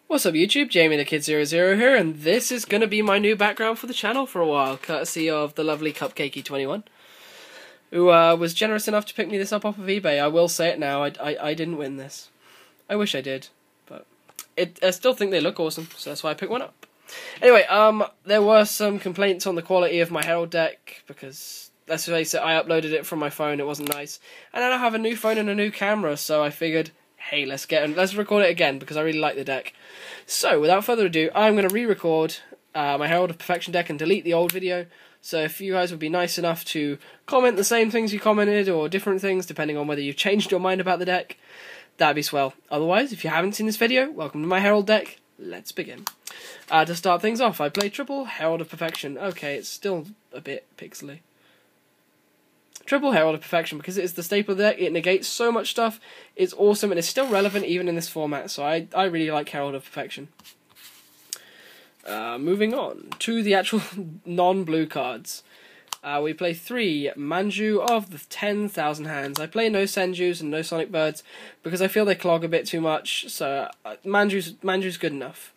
What's up YouTube, Jamie the Kid00 here, and this is going to be my new background for the channel for a while, courtesy of the lovely Cupcakey21, who was generous enough to pick me this up off of eBay. I will say it now, I didn't win this. I wish I did, but I still think they look awesome, so that's why I picked one up. Anyway, there were some complaints on the quality of my Herald deck, because, let's face it, I uploaded it from my phone, it wasn't nice, and then I have a new phone and a new camera, so I figured, hey, let's record it again, because I really like the deck. So, without further ado, I'm going to re-record my Herald of Perfection deck and delete the old video. So if you guys would be nice enough to comment the same things you commented, or different things, depending on whether you've changed your mind about the deck, that'd be swell. Otherwise, if you haven't seen this video, welcome to my Herald deck. Let's begin. To start things off, I play triple Herald of Perfection. Okay, it's still a bit pixely. Triple Herald of Perfection, because it is the staple of the deck, it negates so much stuff, it's awesome, and it's still relevant even in this format, so I really like Herald of Perfection. Moving on to the actual non-blue cards. We play 3 Manju of the 10,000 hands. I play no Senjus and no Sonic Birds, because I feel they clog a bit too much, so Manju's good enough.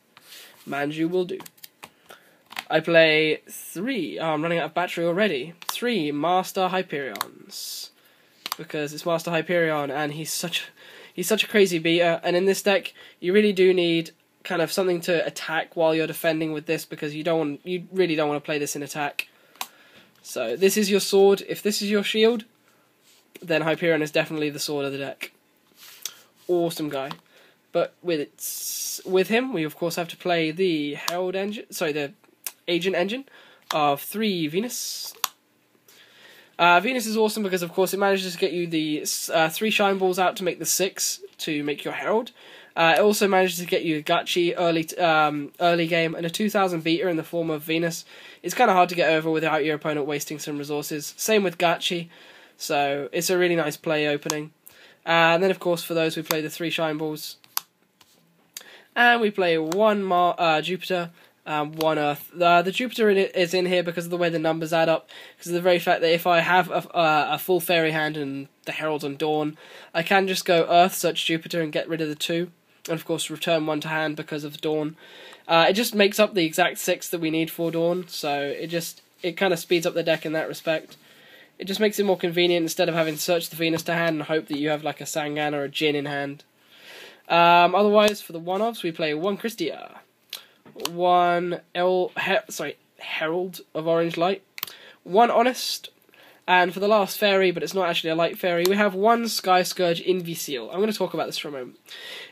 Manju will do. I play 3, I'm running out of battery already, 3 Master Hyperions, because it's Master Hyperion, and he's such a crazy beater, and in this deck, you really do need kind of something to attack while you're defending with this, because you really don't want to play this in attack. So, this is your sword. If this is your shield, then Hyperion is definitely the sword of the deck. Awesome guy. But with him, we of course have to play the Herald Engine, the Agent engine of 3 Venus. Venus is awesome because, of course, it manages to get you the 3 Shine Balls out to make the 6 to make your Herald. It also manages to get you a Gachi early game and a 2000 beater in the form of Venus. It's kind of hard to get over without your opponent wasting some resources. Same with Gachi, so it's a really nice play opening. And then, of course, for those we play the 3 Shine Balls. And we play 1 Jupiter. 1 Earth. The Jupiter is in here because of the way the numbers add up, because of the very fact that if I have a full fairy hand and the Herald on Dawn, I can just go Earth, search Jupiter, and get rid of the 2, and of course return 1 to hand because of Dawn. It just makes up the exact 6 that we need for Dawn, so it kind of speeds up the deck in that respect. It just makes it more convenient instead of having to search the Venus to hand and hope that you have like a Sangan or a Jin in hand. Otherwise, for the one-offs, we play 1 Christia. 1 Herald of Orange Light, 1 Honest, and for the last fairy, but it's not actually a light fairy, we have 1 Sky Scourge Inviseal. I'm going to talk about this for a moment.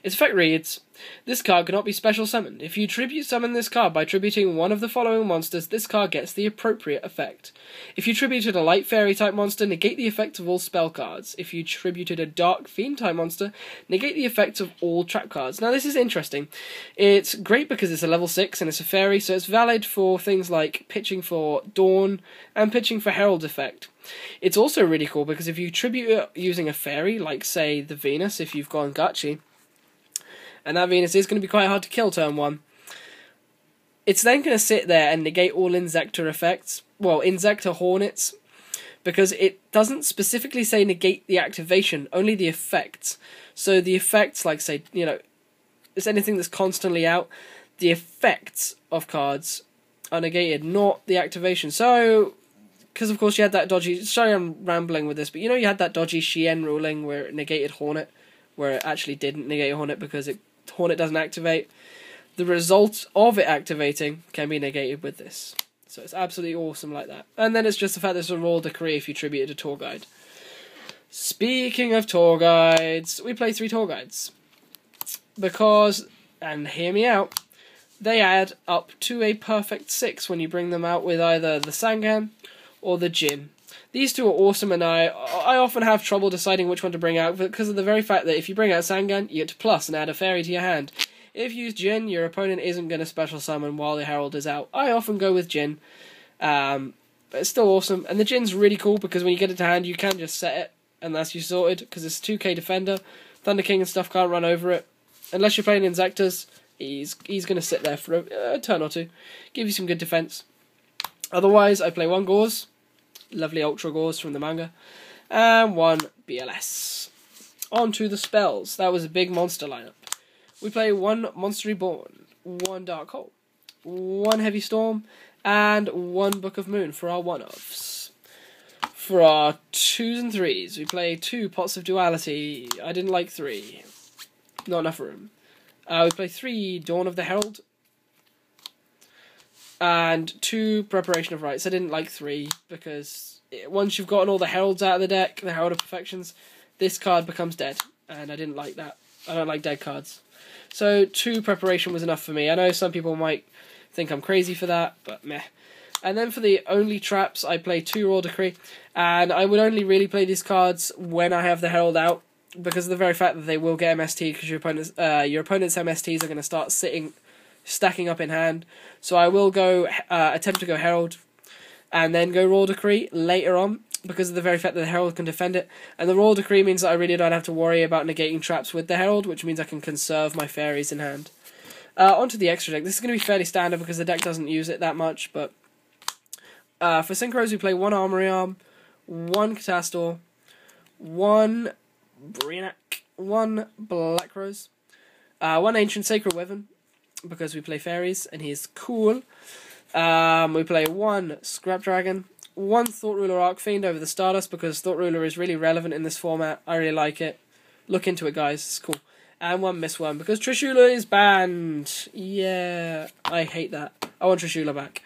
Its effect reads, this card cannot be special summoned. If you tribute summon this card by tributing one of the following monsters, this card gets the appropriate effect. If you tributed a light fairy type monster, negate the effects of all spell cards. If you tributed a dark fiend type monster, negate the effects of all trap cards. Now this is interesting. It's great because it's a level 6 and it's a fairy, so it's valid for things like pitching for Dawn and pitching for Herald effect. It's also really cool because if you tribute it using a fairy, like say the Venus, if you've gone Gachi, and that Venus is going to be quite hard to kill turn 1, it's then going to sit there and negate all Insector effects, well, Insector Hornets, because it doesn't specifically say negate the activation, only the effects. So the effects, like say, it's anything that's constantly out, the effects of cards are negated, not the activation. So, because of course you had that dodgy, sorry I'm rambling with this, but you had that dodgy Shien ruling where it negated Hornet, where it actually didn't negate Hornet because Hornet doesn't activate. The result of it activating can be negated with this. So it's absolutely awesome like that. And then it's just the fact that it's a royal decree if you tribute it to Tour Guide. Speaking of Tour Guides, we play 3 Tour Guides. Because, and hear me out, they add up to a perfect 6 when you bring them out with either the Sangan or the Jin. These 2 are awesome, and I often have trouble deciding which one to bring out because of the very fact that if you bring out Sangan, you get to plus and add a fairy to your hand. If you use Jin, your opponent isn't going to special summon while the Herald is out. I often go with Jin, but it's still awesome. And the Jin's really cool because when you get it to hand, you can just set it, and that's you sorted, because it's a 2k defender. Thunder King and stuff can't run over it. Unless you're playing Insectors, he's going to sit there for a turn or 2. Give you some good defense. Otherwise, I play 1 Gauze. Lovely Ultra Gauze from the manga. And 1 BLS. On to the spells. That was a big monster lineup. we play 1 Monster Reborn, 1 Dark Hole, 1 Heavy Storm, and 1 Book of Moon for our one-offs. For our 2s and 3s, we play 2 Pots of Duality. I didn't like 3. Not enough room. We play 3 Dawn of the Herald. And 2 Preparation of Rites. I didn't like 3, because once you've gotten all the Heralds out of the deck, the Herald of Perfections, this card becomes dead. And I didn't like that. I don't like dead cards. So 2 Preparation was enough for me. I know some people might think I'm crazy for that, but meh. And then for the only traps, I play 2 Royal Decree, and I would only really play these cards when I have the Herald out, because of the very fact that they will get MST, because your opponent's MSTs are going to start stacking up in hand. So I will go attempt to go Herald, and then go Royal Decree later on, because of the very fact that the Herald can defend it. And the Royal Decree means that I really don't have to worry about negating traps with the Herald, which means I can conserve my fairies in hand. Onto the extra deck. This is going to be fairly standard, because the deck doesn't use it that much, but for Synchros, we play 1 Armory Arm, 1 Catastor, 1 Brionac, 1 Black Rose, 1 Ancient Sacred Wyvern, because we play fairies, and he is cool. We play 1 Scrap Dragon, 1 Thought Ruler Arcfiend over the Stardust, because Thought Ruler is really relevant in this format. I really like it. Look into it, guys. It's cool. And 1 Mistworm, because Trishula is banned. Yeah, I hate that. I want Trishula back.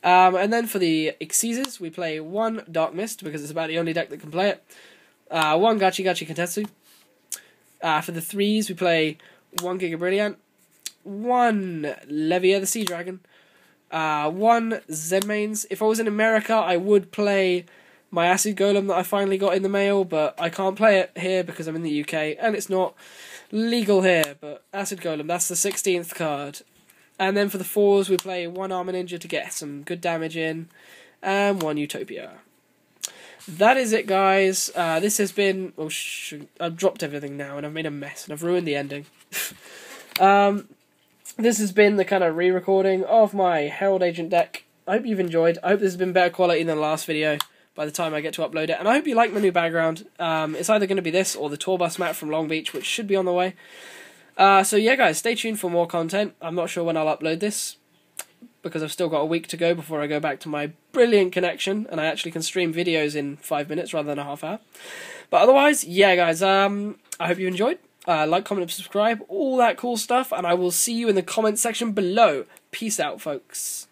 And then for the Xyzes, we play 1 Dark Mist, because it's about the only deck that can play it. 1 Gachi Gachi Kentetsu. For the 3s, we play 1 Giga Brilliant, 1 Levia the Sea Dragon, 1 Zenmains. If I was in America, I would play my Acid Golem that I finally got in the mail, but I can't play it here because I'm in the UK, and it's not legal here. But Acid Golem, that's the 16th card. And then for the 4s, we play 1 Armor Ninja to get some good damage in, and 1 Utopia. That is it, guys. This has been... Oh, shoot. I've dropped everything now, and I've made a mess, and I've ruined the ending. This has been the kind of re-recording of my Herald Agent deck. I hope you've enjoyed. I hope this has been better quality than the last video by the time I get to upload it. And I hope you like my new background. It's either going to be this or the tour bus map from Long Beach, which should be on the way. So yeah, guys, stay tuned for more content. I'm not sure when I'll upload this, because I've still got a week to go before I go back to my brilliant connection, and I actually can stream videos in 5 minutes rather than a half hour. But otherwise, yeah, guys, I hope you enjoyed. Like, comment, and subscribe, all that cool stuff, and I will see you in the comment section below. Peace out, folks.